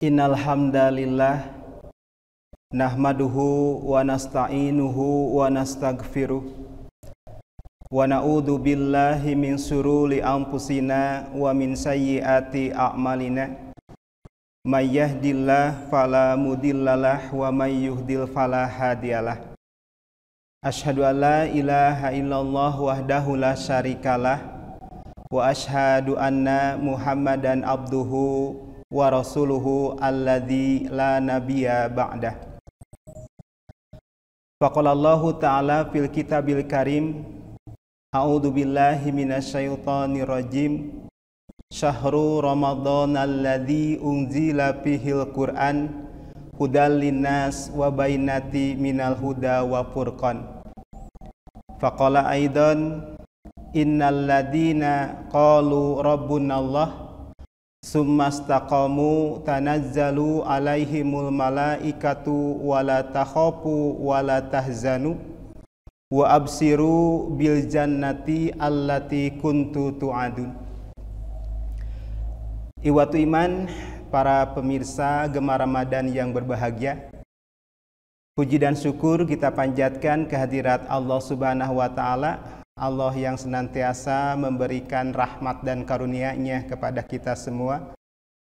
Innal hamdalillah nahmaduhu wa nasta'inuhu wa nastaghfiruh wa na'udzu billahi min sururi anfusina wa min sayyiati a'malina may yahdihillahu fala mudhillalah wa may yudhlil fala hadiyalah. Asyhadu an la ilaha illallah wahdahu la syarikalah wa asyhadu anna Muhammadan abduhu wa rasuluhu alladzi la nabiyya ba'dah. Faqala Allahu ta'ala fil kitabil karim, a'udzu billahi minasyaitonir rajim. Syahrul Ramadan alladzi unzila fihil Qur'an hudal linnas wa bainati minal huda wa furqan. Faqala aidan innal ladina qalu rabbunallah summa istaqamu tanazzalu alaihimul malaikatu wala takhafu wala tahzanu wa absiru bil jannati allati kuntu tu'adun. Iwatu iman, para pemirsa Gema Ramadan yang berbahagia, puji dan syukur kita panjatkan kehadirat Allah Subhanahu wa Ta'ala, Allah yang senantiasa memberikan rahmat dan karunia-Nya kepada kita semua,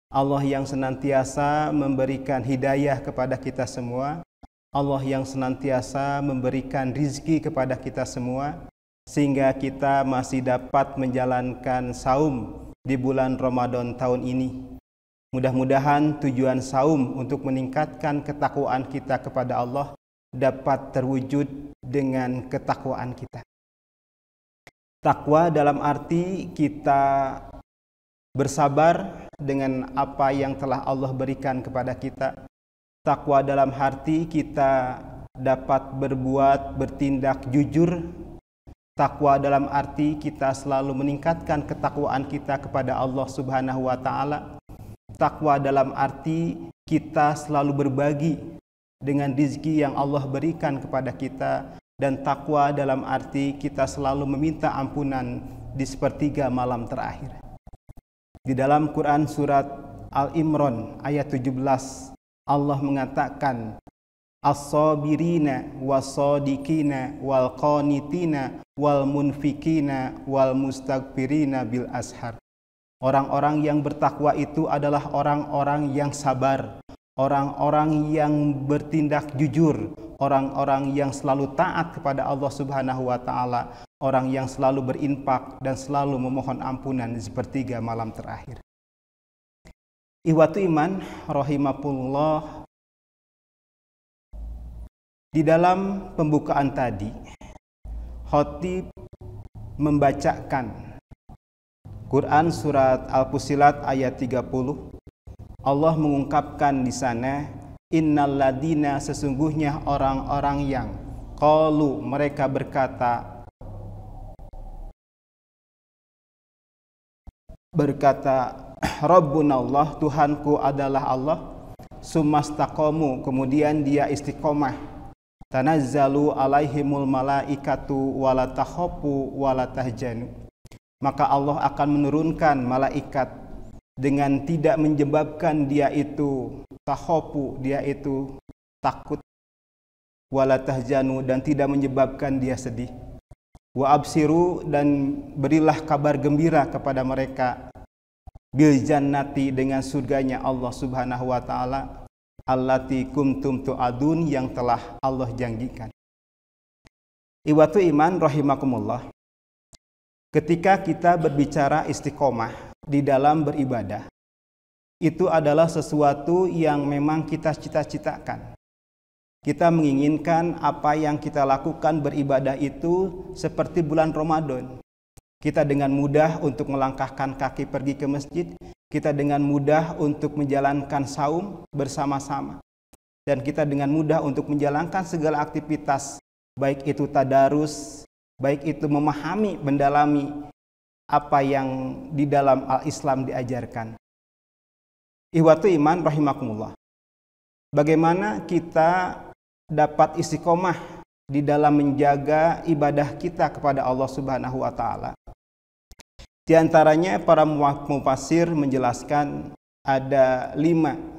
Allah yang senantiasa memberikan hidayah kepada kita semua, Allah yang senantiasa memberikan rizki kepada kita semua, sehingga kita masih dapat menjalankan saum di bulan Ramadan tahun ini. Mudah-mudahan tujuan saum untuk meningkatkan ketakwaan kita kepada Allah dapat terwujud dengan ketakwaan kita. Takwa dalam arti kita bersabar dengan apa yang telah Allah berikan kepada kita. Takwa dalam arti kita dapat bertindak jujur. Takwa dalam arti kita selalu meningkatkan ketakwaan kita kepada Allah Subhanahu wa Ta'ala. Takwa dalam arti kita selalu berbagi dengan rezeki yang Allah berikan kepada kita. Dan takwa dalam arti kita selalu meminta ampunan di sepertiga malam terakhir. Di dalam Quran surat Al-Imran ayat 17, Allah mengatakan, as-sabirina was-sadiqina wal qanitina wal munfikina wal mustaghfirina bil ashar. Orang-orang yang bertakwa itu adalah orang-orang yang sabar, orang-orang yang bertindak jujur, orang-orang yang selalu taat kepada Allah Subhanahu wa Ta'ala, orang yang selalu berinfak dan selalu memohon ampunan di sepertiga malam terakhir. Ihwatu iman rahimakumullah, di dalam pembukaan tadi khatib membacakan Quran surat Al-Fussilat ayat 30. Allah mengungkapkan di sana, innal ladina, sesungguhnya orang-orang yang qalu, mereka berkata Rabbunallah, Tuhanku adalah Allah, sumastaqamu, kemudian dia istiqomah, tanazzalu alaihimul malaikatu wala takhafu wala tahzanu, maka Allah akan menurunkan malaikat dengan tidak menyebabkan dia itu takhafu, dia itu takut, wala tahzanu, dan tidak menyebabkan dia sedih, wa absiru, dan berilah kabar gembira kepada mereka, bil jannati, dengan surganya Allah Subhanahu wa Ta'ala, allati kuntum tu'adun, yang telah Allah janjikan. Iwatu iman rahimakumullah, ketika kita berbicara istiqomah di dalam beribadah, itu adalah sesuatu yang memang kita cita-citakan. Kita menginginkan apa yang kita lakukan beribadah itu seperti bulan Ramadan. Kita dengan mudah untuk melangkahkan kaki pergi ke masjid, kita dengan mudah untuk menjalankan saum bersama-sama, dan kita dengan mudah untuk menjalankan segala aktivitas, baik itu tadarus, baik itu memahami, mendalami apa yang di dalam al-Islam diajarkan. Ihwatu iman rahimakumullah, bagaimana kita dapat istiqomah di dalam menjaga ibadah kita kepada Allah Subhanahu wa Ta'ala? Di antaranya para mufassir menjelaskan ada 5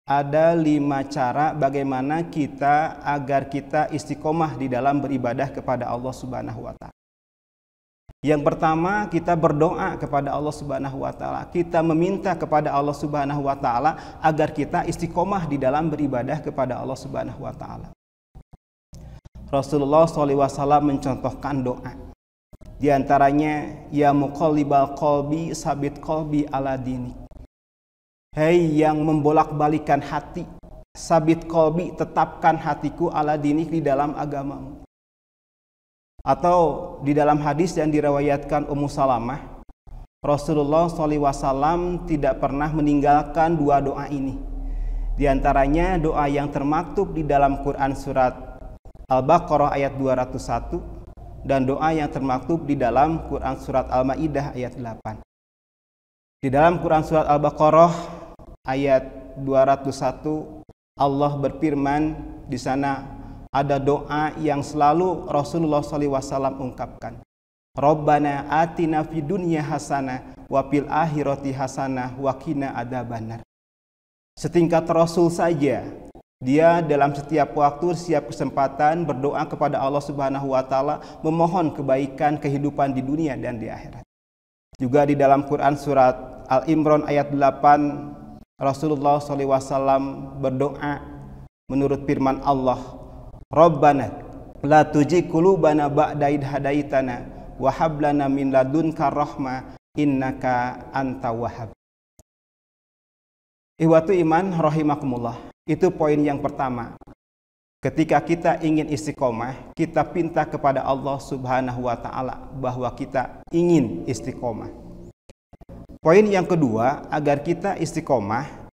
ada 5 cara bagaimana kita agar kita istiqomah di dalam beribadah kepada Allah Subhanahu wa taala. Yang pertama, kita berdoa kepada Allah Subhanahu wa taala. Kita meminta kepada Allah Subhanahu wa taala agar kita istiqomah di dalam beribadah kepada Allah Subhanahu wa taala. Rasulullah SAW mencontohkan doa. Di antaranya, ya muqallibal qalbi sabit qalbi ala dinik. Hei yang membolak-balikan hati, sabit qalbi, tetapkan hatiku ala dinik, di dalam agamamu. Atau di dalam hadis yang diriwayatkan Ummu Salamah, Rasulullah SAW tidak pernah meninggalkan 2 doa ini. Di antaranya doa yang termaktub di dalam Quran surat Al-Baqarah ayat 201 dan doa yang termaktub di dalam Quran surat Al-Maidah ayat 8. Di dalam Quran surat Al-Baqarah ayat 201, Allah berfirman, di sana ada doa yang selalu Rasulullah SAW ungkapkan. Rabbana atina fid dunya hasanah wa fil akhirati hasanah wa qina adzabannar. Setingkat Rasul saja, dia dalam setiap waktu, setiap kesempatan berdoa kepada Allah Subhanahu wa taala, memohon kebaikan kehidupan di dunia dan di akhirat. Juga di dalam Quran surat Al-Imran ayat 8, Rasulullah SAW berdoa menurut firman Allah, Rabbana la tuzigh qulubana ba'da idh hadaitana wa hab lana min ladunka rahmah innaka anta wahhab. Ihwatu iman rahimakumullah. Itu poin yang pertama. Ketika kita ingin istiqomah, kita pinta kepada Allah Subhanahu wa taala bahwa kita ingin istiqomah. Poin yang kedua, agar kita istiqomah,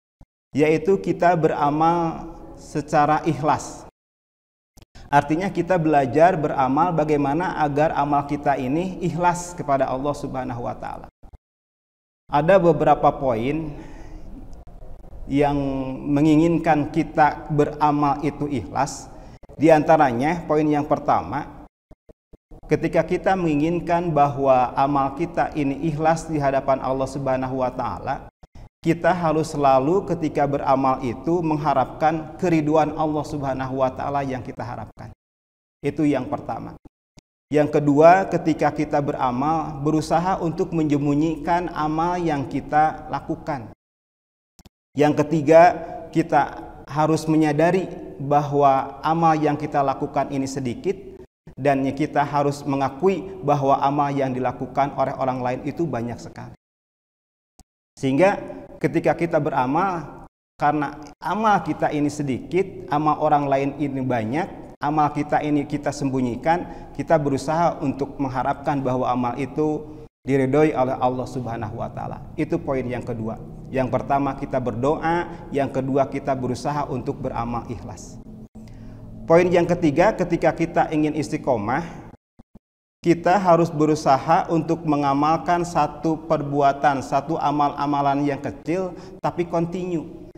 yaitu kita beramal secara ikhlas. Artinya kita belajar beramal bagaimana agar amal kita ini ikhlas kepada Allah Subhanahu wa taala. Ada beberapa poin yang menginginkan kita beramal itu ikhlas. Di antaranya, poin yang pertama, ketika kita menginginkan bahwa amal kita ini ikhlas di hadapan Allah Subhanahu wa taala, kita harus selalu ketika beramal itu mengharapkan keriduan Allah Subhanahu wa taala yang kita harapkan. Itu yang pertama. Yang kedua, ketika kita beramal, berusaha untuk menyembunyikan amal yang kita lakukan. Yang ketiga, kita harus menyadari bahwa amal yang kita lakukan ini sedikit, dan kita harus mengakui bahwa amal yang dilakukan oleh orang lain itu banyak sekali. Sehingga ketika kita beramal, karena amal kita ini sedikit, amal orang lain ini banyak, amal kita ini kita sembunyikan, kita berusaha untuk mengharapkan bahwa amal itu diridhoi oleh Allah Subhanahu wa taala. Itu poin yang kedua. Yang pertama kita berdoa, yang kedua kita berusaha untuk beramal ikhlas. Poin yang ketiga, ketika kita ingin istiqomah, kita harus berusaha untuk mengamalkan satu perbuatan, satu amal-amalan yang kecil tapi kontinu.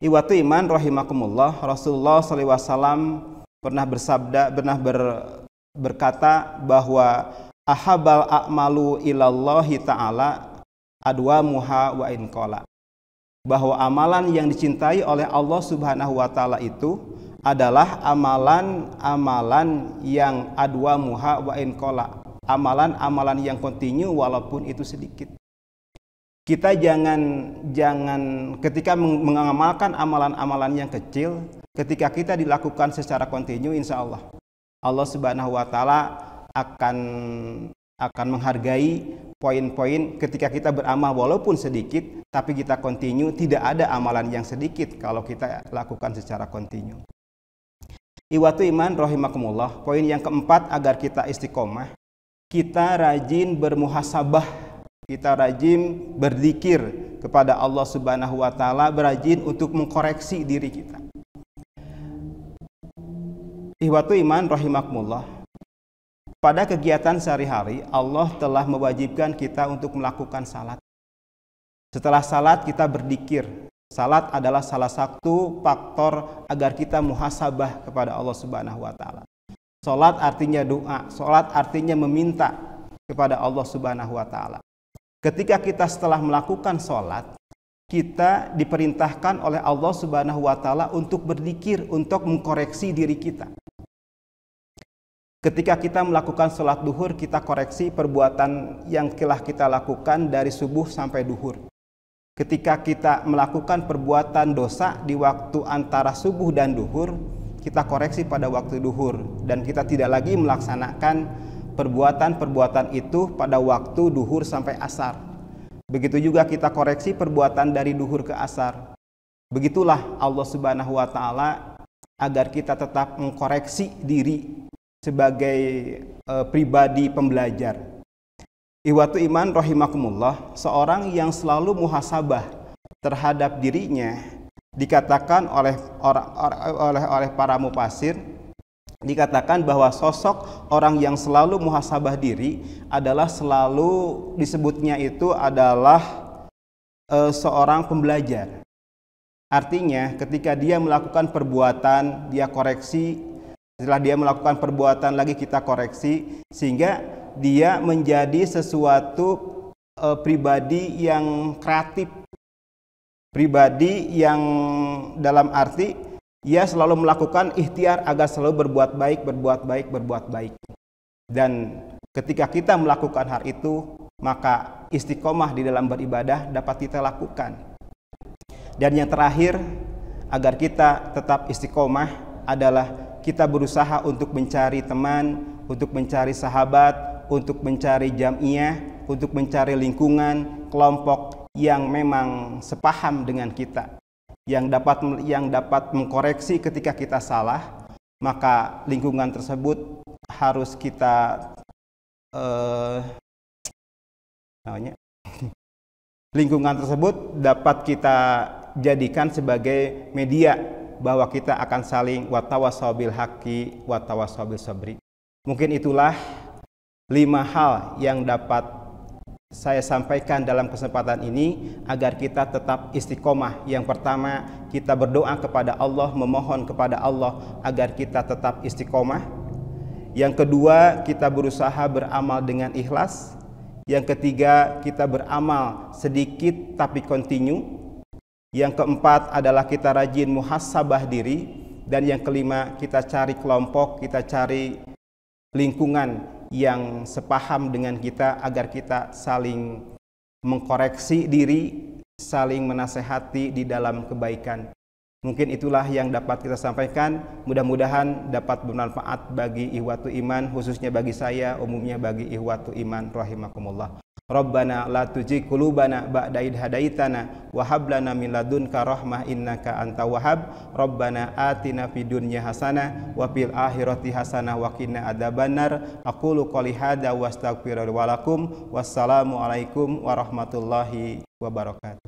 Ihwatu iman rahimakumullah, Rasulullah SAW pernah berkata bahwa ahabal a'malu ilallahi ta'ala adwamuha wa in qala. Bahwa amalan yang dicintai oleh Allah Subhanahu wa taala itu adalah amalan-amalan yang adwamuha wa in qala, amalan-amalan yang kontinu walaupun itu sedikit. Kita jangan ketika mengamalkan amalan-amalan yang kecil, ketika kita dilakukan secara kontinu, insya Allah Allah Subhanahu wa taala akan menghargai poin-poin ketika kita beramal walaupun sedikit, tapi kita kontinu. Tidak ada amalan yang sedikit kalau kita lakukan secara kontinu. Ihwatu iman rahimakumullah, poin yang keempat agar kita istiqomah, kita rajin bermuhasabah, kita rajin berzikir kepada Allah Subhanahu wa taala, berajin untuk mengkoreksi diri kita. Ihwatu iman rahimakumullah, pada kegiatan sehari-hari Allah telah mewajibkan kita untuk melakukan salat. Setelah salat kita berzikir. Salat adalah salah satu faktor agar kita muhasabah kepada Allah Subhanahu wa taala. Salat artinya doa, salat artinya meminta kepada Allah Subhanahu wa taala. Ketika kita setelah melakukan salat, kita diperintahkan oleh Allah Subhanahu wa taala untuk berzikir, untuk mengkoreksi diri kita. Ketika kita melakukan sholat duhur, kita koreksi perbuatan yang telah kita lakukan dari subuh sampai duhur. Ketika kita melakukan perbuatan dosa di waktu antara subuh dan duhur, kita koreksi pada waktu duhur, dan kita tidak lagi melaksanakan perbuatan-perbuatan itu pada waktu duhur sampai asar. Begitu juga kita koreksi perbuatan dari duhur ke asar. Begitulah Allah Subhanahu wa taala agar kita tetap mengkoreksi diri sebagai pribadi pembelajar. Ikhwatu iman rahimakumullah, seorang yang selalu muhasabah terhadap dirinya dikatakan oleh para mufasir, dikatakan bahwa sosok orang yang selalu muhasabah diri adalah selalu disebutnya itu adalah seorang pembelajar. Artinya ketika dia melakukan perbuatan, dia koreksi, setelah dia melakukan perbuatan lagi kita koreksi, sehingga dia menjadi sesuatu pribadi yang kreatif, pribadi yang dalam arti ia selalu melakukan ikhtiar agar selalu berbuat baik, berbuat baik, berbuat baik. Dan ketika kita melakukan hal itu, maka istiqomah di dalam beribadah dapat kita lakukan. Dan yang terakhir, agar kita tetap istiqomah adalah kita berusaha untuk mencari teman, untuk mencari sahabat, untuk mencari jamiah, untuk mencari lingkungan, kelompok yang memang sepaham dengan kita, yang dapat mengkoreksi ketika kita salah. Maka lingkungan tersebut harus kita lingkungan tersebut dapat kita jadikan sebagai media bahwa kita akan saling watawasau bil haqqi watawasau bis sabri. Mungkin itulah 5 hal yang dapat saya sampaikan dalam kesempatan ini agar kita tetap istiqomah. Yang pertama, kita berdoa kepada Allah, memohon kepada Allah agar kita tetap istiqomah. Yang kedua, kita berusaha beramal dengan ikhlas. Yang ketiga, kita beramal sedikit tapi kontinu. Yang keempat adalah kita rajin muhasabah diri. Dan yang kelima, kita cari kelompok, kita cari lingkungan yang sepaham dengan kita agar kita saling mengkoreksi diri, saling menasehati di dalam kebaikan. Mungkin itulah yang dapat kita sampaikan. Mudah-mudahan dapat bermanfaat bagi ikhwatu iman, khususnya bagi saya, umumnya bagi ikhwatu iman rahimakumullah. Rabbana la tuzigh qulubana ba'da idh hadaitana wa hab lana min ladunka rahmah innaka antal wahhab. Rabbana atina fid dunya hasanah wa fil akhirati hasanah wa qina adzabannar. Aqulu qouli hadza wa astaghfiru wa lakum. Wassalamu alaikum warahmatullahi wabarakatuh.